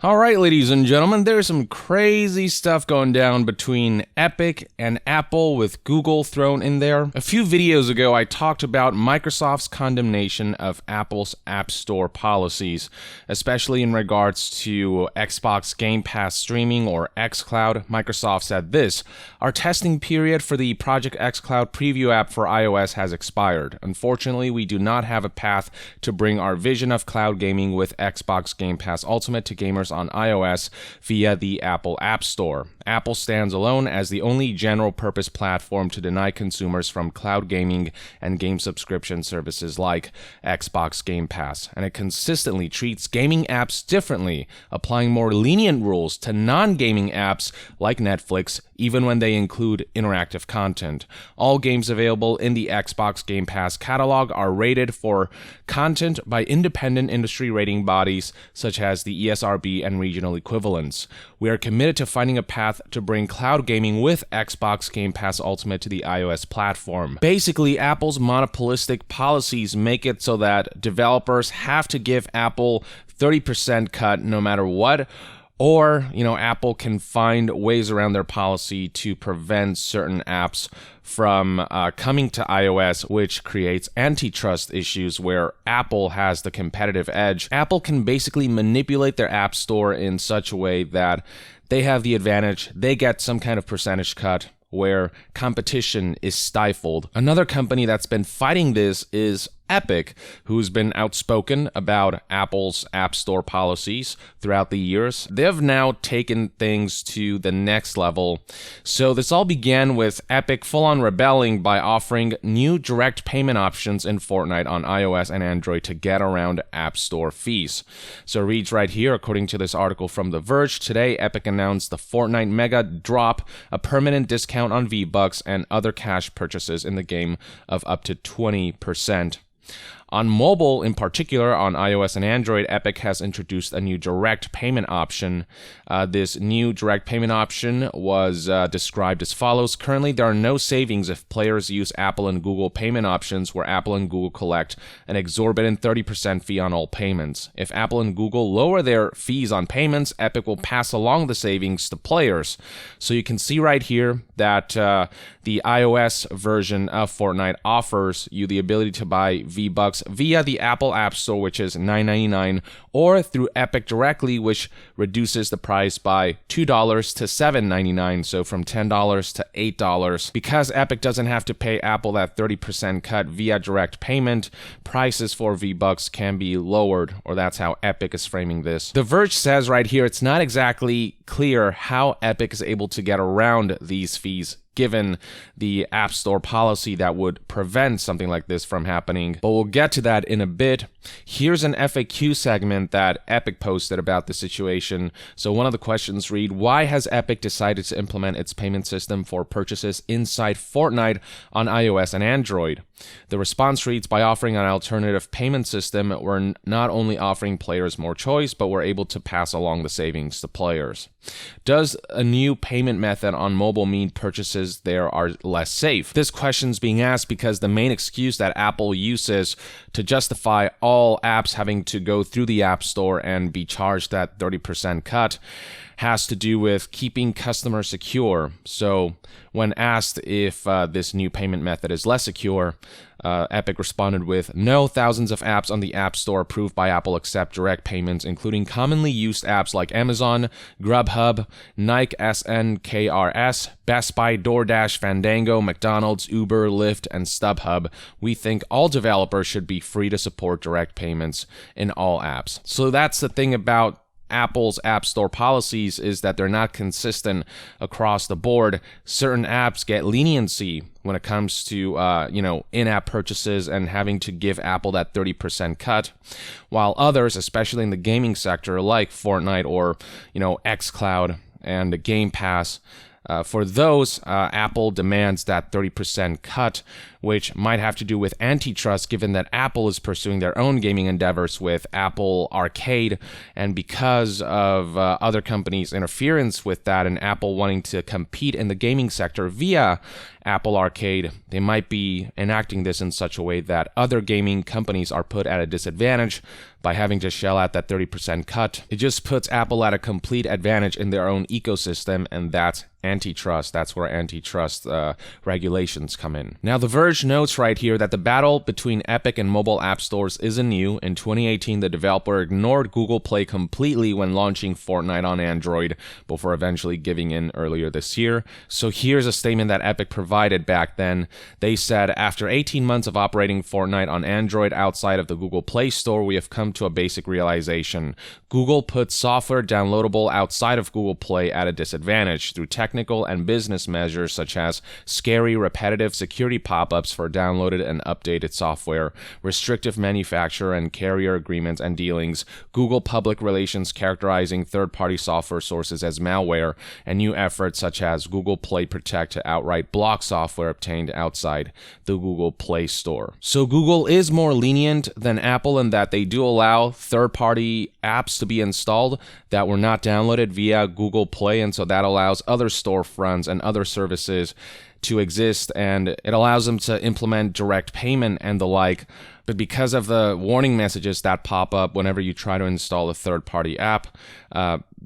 Alright, ladies and gentlemen, there's some crazy stuff going down between Epic and Apple with Google thrown in there. A few videos ago, I talked about Microsoft's condemnation of Apple's App Store policies, especially in regards to Xbox Game Pass streaming or xCloud. Microsoft said this: "Our testing period for the Project xCloud preview app for iOS has expired. Unfortunately, we do not have a path to bring our vision of cloud gaming with Xbox Game Pass Ultimate to gamers on iOS via the Apple App Store. Apple stands alone as the only general-purpose platform to deny consumers from cloud gaming and game subscription services like Xbox Game Pass, and it consistently treats gaming apps differently, applying more lenient rules to non-gaming apps like Netflix, even when they include interactive content. All games available in the Xbox Game Pass catalog are rated for content by independent industry rating bodies such as the ESRB and regional equivalents. We are committed to finding a path to bring cloud gaming with Xbox Game Pass Ultimate to the iOS platform." Basically, Apple's monopolistic policies make it so that developers have to give Apple 30% cut no matter what. Or, Apple can find ways around their policy to prevent certain apps from coming to iOS, which creates antitrust issues where Apple has the competitive edge. Apple can basically manipulate their App Store in such a way that they have the advantage, they get some kind of percentage cut, where competition is stifled. Another company that's been fighting this is Epic, who's been outspoken about Apple's App Store policies throughout the years. They've now taken things to the next level. So this all began with Epic full-on rebelling by offering new direct payment options in Fortnite on iOS and Android to get around App Store fees. So it reads right here, according to this article from The Verge, today Epic announced the Fortnite Mega Drop, a permanent discount on V-Bucks and other cash purchases in the game of up to 20%. On mobile, in particular, on iOS and Android, Epic has introduced a new direct payment option. This new direct payment option was described as follows. Currently, there are no savings if players use Apple and Google payment options where Apple and Google collect an exorbitant 30% fee on all payments. If Apple and Google lower their fees on payments, Epic will pass along the savings to players. So you can see right here that the iOS version of Fortnite offers you the ability to buy V-Bucks via the Apple App Store, which is $9.99, or through Epic directly, which reduces the price by $2 to $7.99, so from $10 to $8. Because Epic doesn't have to pay Apple that 30% cut via direct payment, prices for V-Bucks can be lowered, or that's how Epic is framing this. The Verge says right here, it's not exactly clear how Epic is able to get around these fees, given the App Store policy that would prevent something like this from happening. But we'll get to that in a bit. Here's an FAQ segment that Epic posted about the situation. So one of the questions read, why has Epic decided to implement its payment system for purchases inside Fortnite on iOS and Android? The response reads, by offering an alternative payment system, we're not only offering players more choice, but we're able to pass along the savings to players. Does a new payment method on mobile mean purchases there are less safe? This question's being asked because the main excuse that Apple uses to justify all apps having to go through the App Store and be charged that 30% cut has to do with keeping customers secure. So when asked if this new payment method is less secure, Epic responded with, no, thousands of apps on the App Store approved by Apple accept direct payments, including commonly used apps like Amazon, Grubhub, Nike SNKRS, Best Buy, DoorDash, Fandango, McDonald's, Uber, Lyft, and StubHub. We think all developers should be free to support direct payments in all apps. So that's the thing about Apple's App Store policies, is that they're not consistent across the board. Certain apps get leniency when it comes to, in-app purchases and having to give Apple that 30% cut, while others, especially in the gaming sector, like Fortnite or, xCloud and the Game Pass, for those, Apple demands that 30% cut, which might have to do with antitrust, given that Apple is pursuing their own gaming endeavors with Apple Arcade, and because of other companies' interference with that and Apple wanting to compete in the gaming sector via Apple Arcade, they might be enacting this in such a way that other gaming companies are put at a disadvantage by having to shell out that 30% cut. It just puts Apple at a complete advantage in their own ecosystem, and that's antitrust. That's where antitrust regulations come in. Now, The Verge notes right here that the battle between Epic and mobile app stores isn't new. In 2018, the developer ignored Google Play completely when launching Fortnite on Android before eventually giving in earlier this year. So here's a statement that Epic provided back then. They said, after 18 months of operating Fortnite on Android outside of the Google Play Store, we have come to a basic realization. Google puts software downloadable outside of Google Play at a disadvantage through technical and business measures such as scary, repetitive security pop-ups for downloaded and updated software, restrictive manufacturer and carrier agreements and dealings, Google public relations characterizing third-party software sources as malware, and new efforts such as Google Play Protect to outright block software obtained outside the Google Play Store. So Google is more lenient than Apple in that they do allow third-party apps to be installed that were not downloaded via Google Play, and so that allows other storefronts and other services to exist, and it allows them to implement direct payment and the like. But because of the warning messages that pop up whenever you try to install a third-party app,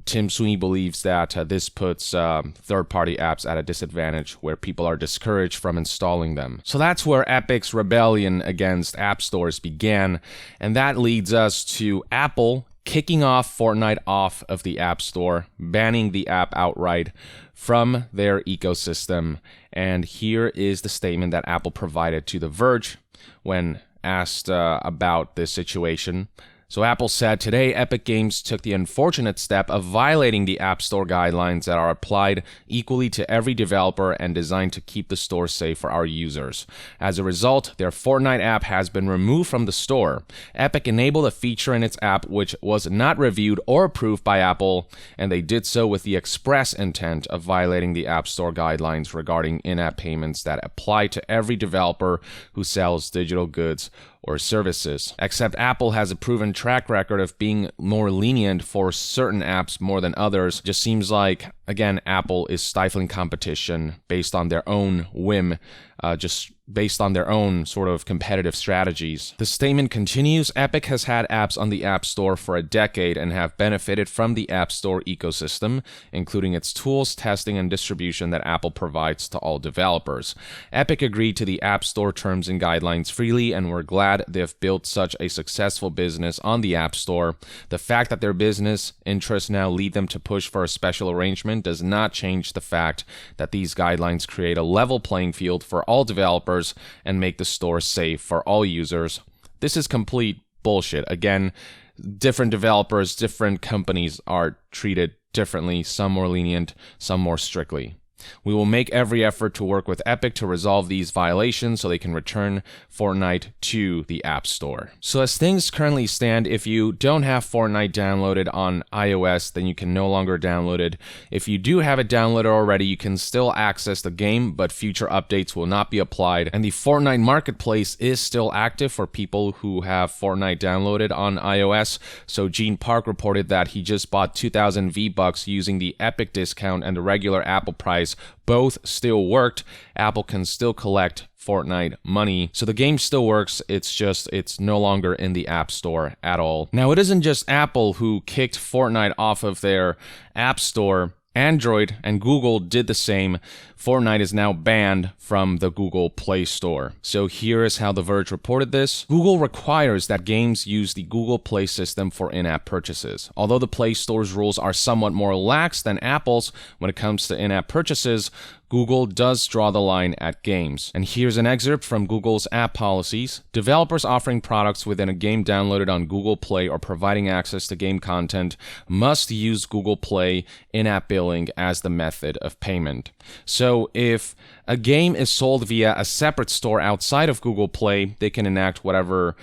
Tim Sweeney believes that this puts third-party apps at a disadvantage where people are discouraged from installing them. So that's where Epic's rebellion against app stores began, and that leads us to Apple kicking off Fortnite off of the App Store, banning the app outright from their ecosystem. And here is the statement that Apple provided to The Verge when asked about this situation. So Apple said, today Epic Games took the unfortunate step of violating the App Store guidelines that are applied equally to every developer and designed to keep the store safe for our users. As a result, their Fortnite app has been removed from the store. Epic enabled a feature in its app which was not reviewed or approved by Apple, and they did so with the express intent of violating the App Store guidelines regarding in-app payments that apply to every developer who sells digital goods or services. Except Apple has a proven track record of being more lenient for certain apps more than others. Just seems like, again, Apple is stifling competition based on their own whim, just based on their own sort of competitive strategies. The statement continues, Epic has had apps on the App Store for a decade and have benefited from the App Store ecosystem, including its tools, testing, and distribution that Apple provides to all developers. Epic agreed to the App Store terms and guidelines freely, and we're glad they've built such a successful business on the App Store. The fact that their business interests now lead them to push for a special arrangement does not change the fact that these guidelines create a level playing field for all developers and make the store safe for all users. This is complete bullshit. Again, different developers, different companies are treated differently, some more lenient, some more strictly. We will make every effort to work with Epic to resolve these violations so they can return Fortnite to the App Store. So as things currently stand, if you don't have Fortnite downloaded on iOS, then you can no longer download it. If you do have it downloaded already, you can still access the game, but future updates will not be applied. And the Fortnite Marketplace is still active for people who have Fortnite downloaded on iOS. So Gene Park reported that he just bought 2,000 V-Bucks using the Epic discount and the regular Apple price. Both still worked. Apple can still collect Fortnite money. So the game still works. It's no longer in the App Store at all. Now, it isn't just Apple who kicked Fortnite off of their App Store. Android and Google did the same. Fortnite is now banned from the Google Play Store. So here is how The Verge reported this. Google requires that games use the Google Play system for in-app purchases. Although the Play Store's rules are somewhat more lax than Apple's when it comes to in-app purchases, Google does draw the line at games. And here's an excerpt from Google's app policies. Developers offering products within a game downloaded on Google Play or providing access to game content must use Google Play in-app billing as the method of payment. So if a game is sold via a separate store outside of Google Play, they can enact whatever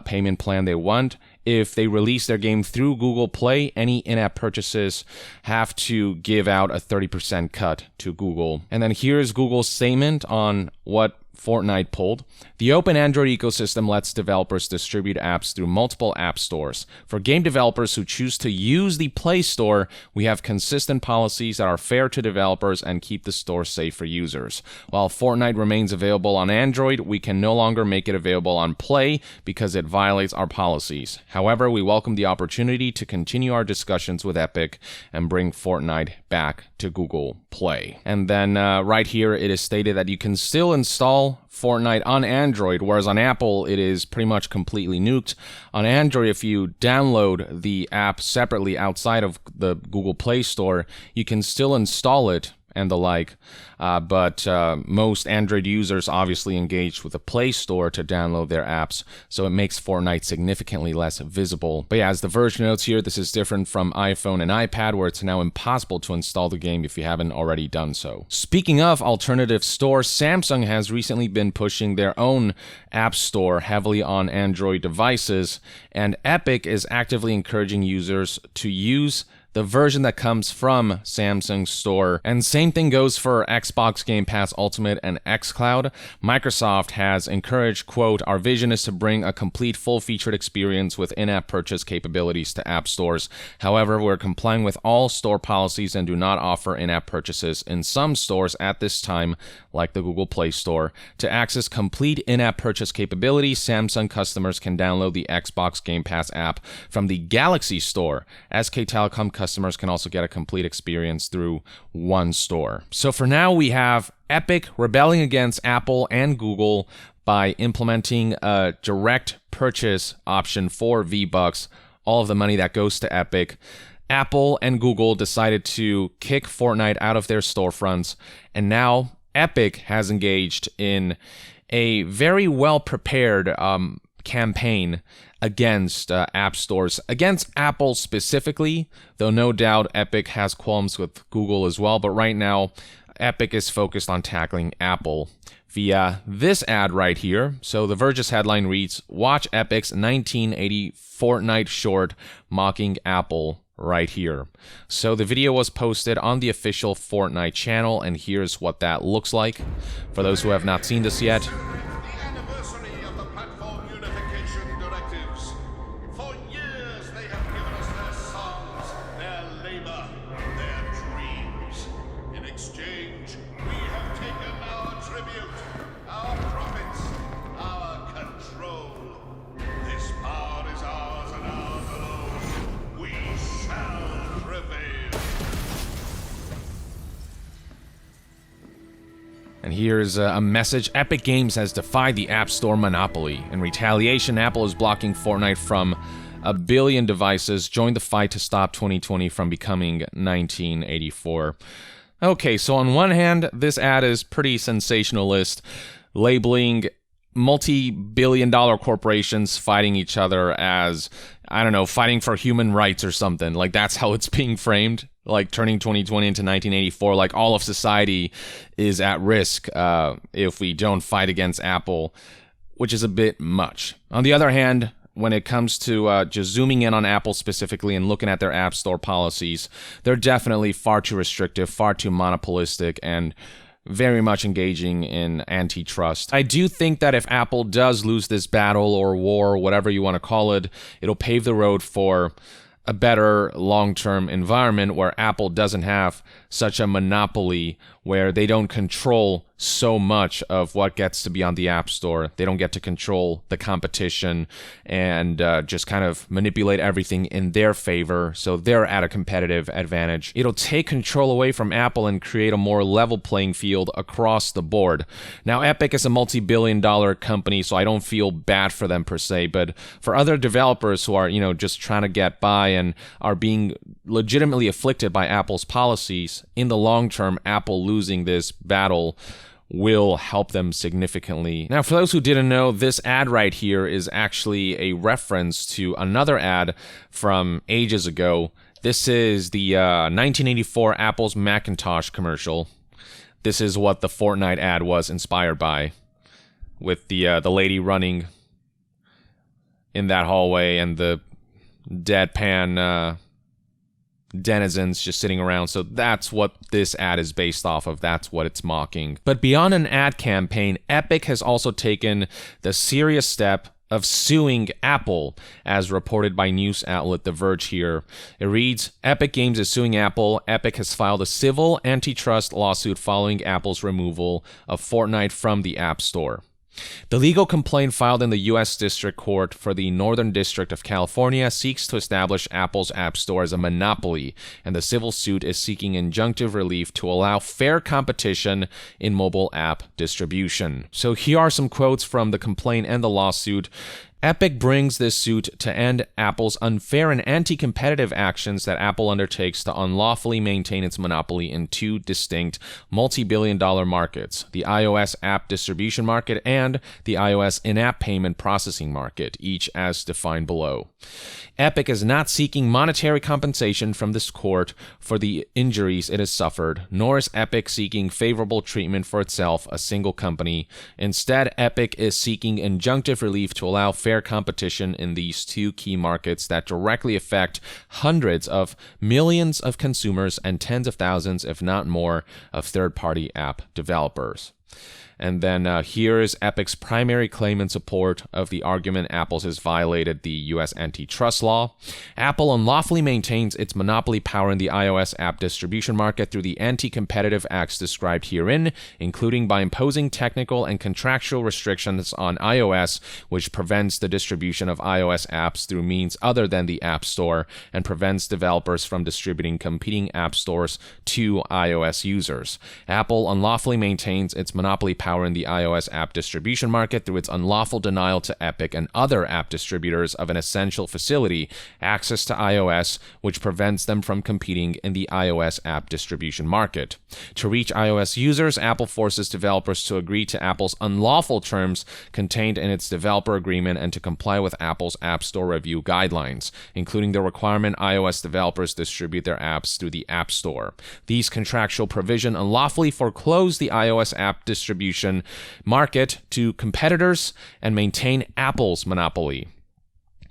payment plan they want. If they release their game through Google Play, any in-app purchases have to give out a 30% cut to Google. And then here's Google's statement on what Fortnite pulled. The open Android ecosystem lets developers distribute apps through multiple app stores. For game developers who choose to use the Play Store, we have consistent policies that are fair to developers and keep the store safe for users. While Fortnite remains available on Android, we can no longer make it available on Play because it violates our policies. However, we welcome the opportunity to continue our discussions with Epic and bring Fortnite back to Google Play. And then right here, it is stated that you can still install Fortnite on Android, whereas on Apple, it is pretty much completely nuked. On Android, if you download the app separately outside of the Google Play Store, you can still install it and the like, but most Android users obviously engaged with the Play Store to download their apps, so it makes Fortnite significantly less visible. But yeah, as the version notes here, this is different from iPhone and iPad, where it's now impossible to install the game if you haven't already done so. Speaking of alternative stores, Samsung has recently been pushing their own app store heavily on Android devices, and Epic is actively encouraging users to use the version that comes from Samsung's store. And same thing goes for Xbox Game Pass Ultimate and xCloud. Microsoft has encouraged, quote, "Our vision is to bring a complete full-featured experience with in-app purchase capabilities to app stores. However, we're complying with all store policies and do not offer in-app purchases in some stores at this time, like the Google Play Store. To access complete in-app purchase capabilities, Samsung customers can download the Xbox Game Pass app from the Galaxy Store. SK Telecom customers can also get a complete experience through one store." So for now, we have Epic rebelling against Apple and Google by implementing a direct purchase option for V-Bucks, all of the money that goes to Epic. Apple and Google decided to kick Fortnite out of their storefronts, and now Epic has engaged in a very well-prepared campaign against app stores, against Apple specifically, though no doubt Epic has qualms with Google as well, but right now Epic is focused on tackling Apple via this ad right here. So the Verge's headline reads, "Watch Epic's 1980 Fortnite short mocking Apple," right here. So the video was posted on the official Fortnite channel, and here's what that looks like for those who have not seen this yet. And here's a message. Epic Games has defied the App Store monopoly. In retaliation, Apple is blocking Fortnite from 1 billion devices. Join the fight to stop 2020 from becoming 1984. Okay, so on one hand, this ad is pretty sensationalist, labeling multi-billion-dollar corporations fighting each other as, I don't know, fighting for human rights or something. Like, that's how it's being framed. Like, turning 2020 into 1984, like all of society is at risk if we don't fight against Apple, which is a bit much. On the other hand, when it comes to just zooming in on Apple specifically and looking at their App Store policies, they're definitely far too restrictive, far too monopolistic, and very much engaging in antitrust. I do think that if Apple does lose this battle or war, whatever you want to call it, it'll pave the road for a better long-term environment where Apple doesn't have such a monopoly, where they don't control so much of what gets to be on the App Store. They don't get to control the competition and just kind of manipulate everything in their favor, so they're at a competitive advantage. It'll take control away from Apple and create a more level playing field across the board. Now, Epic is a multi-billion-dollar company, so I don't feel bad for them per se, but for other developers who are, you know, just trying to get by and are being legitimately afflicted by Apple's policies, in the long term, Apple losing this battle will help them significantly. Now, for those who didn't know, this ad right here is actually a reference to another ad from ages ago. This is the 1984 Apple's Macintosh commercial. This is what the Fortnite ad was inspired by, with the lady running in that hallway and the deadpan denizens just sitting around. So that's what this ad is based off of. That's what it's mocking. But beyond an ad campaign, Epic has also taken the serious step of suing Apple, as reported by news outlet The Verge here. It reads, Epic Games is suing Apple. Epic has filed a civil antitrust lawsuit following Apple's removal of Fortnite from the App Store. The legal complaint filed in the U.S. District Court for the Northern District of California seeks to establish Apple's App Store as a monopoly, and the civil suit is seeking injunctive relief to allow fair competition in mobile app distribution. So here are some quotes from the complaint and the lawsuit. Epic brings this suit to end Apple's unfair and anti-competitive actions that Apple undertakes to unlawfully maintain its monopoly in two distinct multi-billion-dollar markets, the iOS app distribution market and the iOS in-app payment processing market, each as defined below. Epic is not seeking monetary compensation from this court for the injuries it has suffered, nor is Epic seeking favorable treatment for itself, a single company. Instead, Epic is seeking injunctive relief to allow fair competition in these two key markets that directly affect hundreds of millions of consumers and tens of thousands, if not more, of third-party app developers. And then here is Epic's primary claim in support of the argument Apple has violated the U.S. antitrust law. Apple unlawfully maintains its monopoly power in the iOS app distribution market through the anti-competitive acts described herein, including by imposing technical and contractual restrictions on iOS, which prevents the distribution of iOS apps through means other than the App Store and prevents developers from distributing competing app stores to iOS users. Apple unlawfully maintains its monopoly power in the iOS app distribution market through its unlawful denial to Epic and other app distributors of an essential facility, access to iOS, which prevents them from competing in the iOS app distribution market. To reach iOS users, Apple forces developers to agree to Apple's unlawful terms contained in its developer agreement and to comply with Apple's App Store review guidelines, including the requirement iOS developers distribute their apps through the App Store. These contractual provisions unlawfully foreclose the iOS app distribution market to competitors and maintain Apple's monopoly.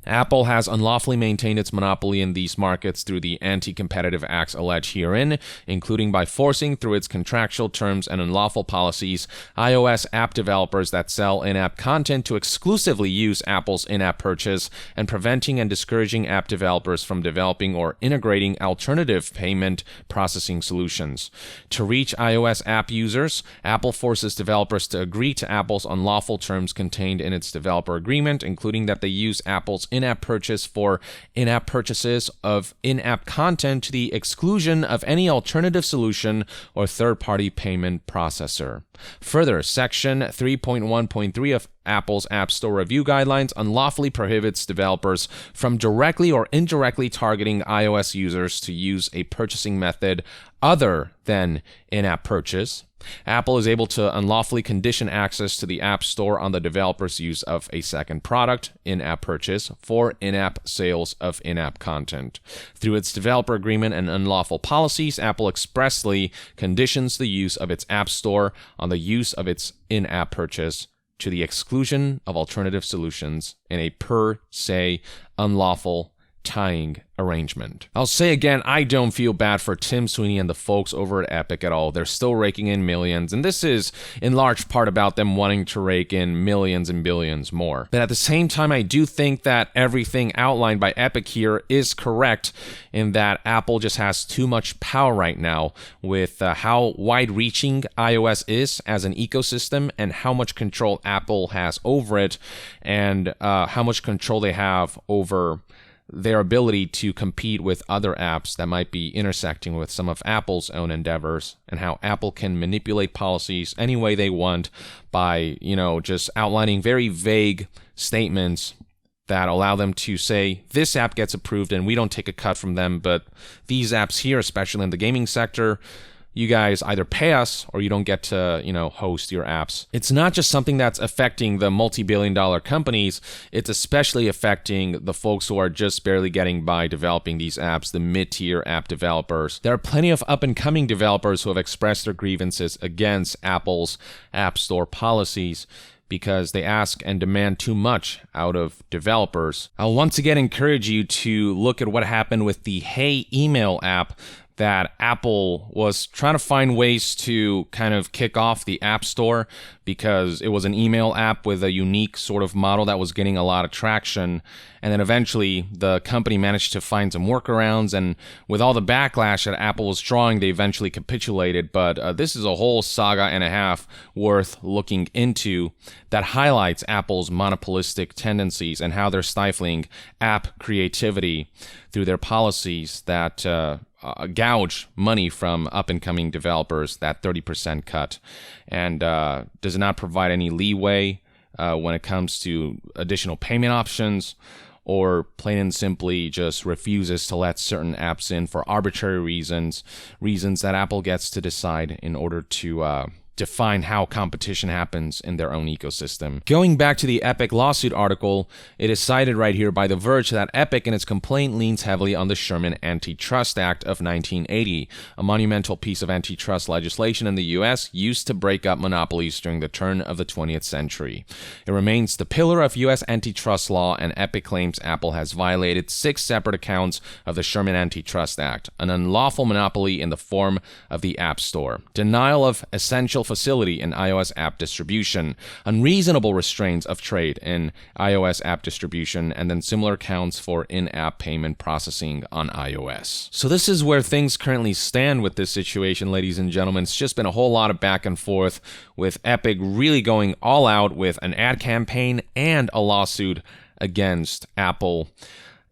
Apple has unlawfully maintained its monopoly in these markets through the anti-competitive acts alleged herein, including by forcing through its contractual terms and unlawful policies iOS app developers that sell in-app content to exclusively use Apple's in-app purchase and preventing and discouraging app developers from developing or integrating alternative payment processing solutions. To reach iOS app users, Apple forces developers to agree to Apple's unlawful terms contained in its developer agreement, including that they use Apple's in-app purchase for in-app purchases of in-app content to the exclusion of any alternative solution or third-party payment processor. Further, Section 3.1.3 of Apple's App Store review guidelines unlawfully prohibits developers from directly or indirectly targeting iOS users to use a purchasing method other than in-app purchase. Apple is able to unlawfully condition access to the App Store on the developer's use of a second product, in-app purchase, for in-app sales of in-app content. Through its developer agreement and unlawful policies, Apple expressly conditions the use of its App Store on the use of its in-app purchase to the exclusion of alternative solutions in a per se unlawful tying arrangement. I'll say again, I don't feel bad for Tim Sweeney and the folks over at Epic at all. They're still raking in millions, and this is in large part about them wanting to rake in millions and billions more. But at the same time, I do think that everything outlined by Epic here is correct in that Apple just has too much power right now with how wide-reaching iOS is as an ecosystem and how much control Apple has over it and how much control they have over their ability to compete with other apps that might be intersecting with some of Apple's own endeavors, and how Apple can manipulate policies any way they want by, just outlining very vague statements that allow them to say, this app gets approved and we don't take a cut from them, but these apps here, especially in the gaming sector, you guys either pay us or you don't get to, host your apps. It's not just something that's affecting the multi-billion-dollar companies, it's especially affecting the folks who are just barely getting by developing these apps, the mid-tier app developers. There are plenty of up-and-coming developers who have expressed their grievances against Apple's App Store policies, because they ask and demand too much out of developers. I'll once again encourage you to look at what happened with the Hey email app that Apple was trying to find ways to kind of kick off the App Store because it was an email app with a unique sort of model that was getting a lot of traction. And then eventually the company managed to find some workarounds, and with all the backlash that Apple was drawing, they eventually capitulated. But this is a whole saga and a half worth looking into that highlights Apple's monopolistic tendencies and how they're stifling app creativity through their policies that gouge money from up-and-coming developers, that 30% cut, and does not provide any leeway when it comes to additional payment options, or plain and simply just refuses to let certain apps in for arbitrary reasons that Apple gets to decide in order to define how competition happens in their own ecosystem. Going back to the Epic lawsuit article, it is cited right here by The Verge that Epic in its complaint leans heavily on the Sherman Antitrust Act of 1980, a monumental piece of antitrust legislation in the US used to break up monopolies during the turn of the 20th century. It remains the pillar of US antitrust law, and Epic claims Apple has violated 6 separate accounts of the Sherman Antitrust Act, an unlawful monopoly in the form of the App Store, denial of essential facility in iOS app distribution, unreasonable restraints of trade in iOS app distribution, and then similar counts for in-app payment processing on iOS. So this is where things currently stand with this situation, ladies and gentlemen. It's just been a whole lot of back and forth, with Epic really going all out with an ad campaign and a lawsuit against Apple.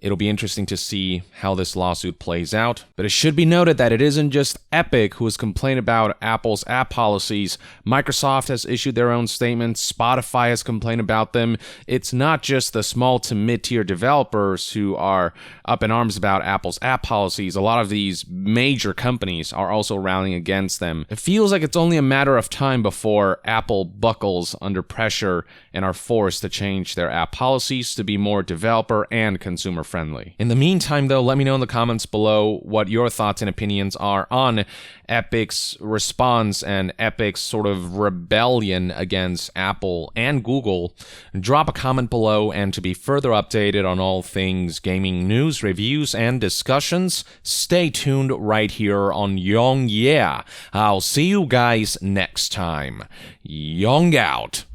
It'll be interesting to see how this lawsuit plays out, but it should be noted that it isn't just Epic who has complained about Apple's app policies. Microsoft has issued their own statements, Spotify has complained about them. It's not just the small to mid-tier developers who are up in arms about Apple's app policies. A lot of these major companies are also rallying against them. It feels like it's only a matter of time before Apple buckles under pressure and are forced to change their app policies to be more developer and consumer friendly. In the meantime, though, let me know in the comments below what your thoughts and opinions are on Epic's response and Epic's sort of rebellion against Apple and Google. Drop a comment below, and to be further updated on all things gaming news, reviews, and discussions, stay tuned right here on Young Yeah. I'll see you guys next time. Young out.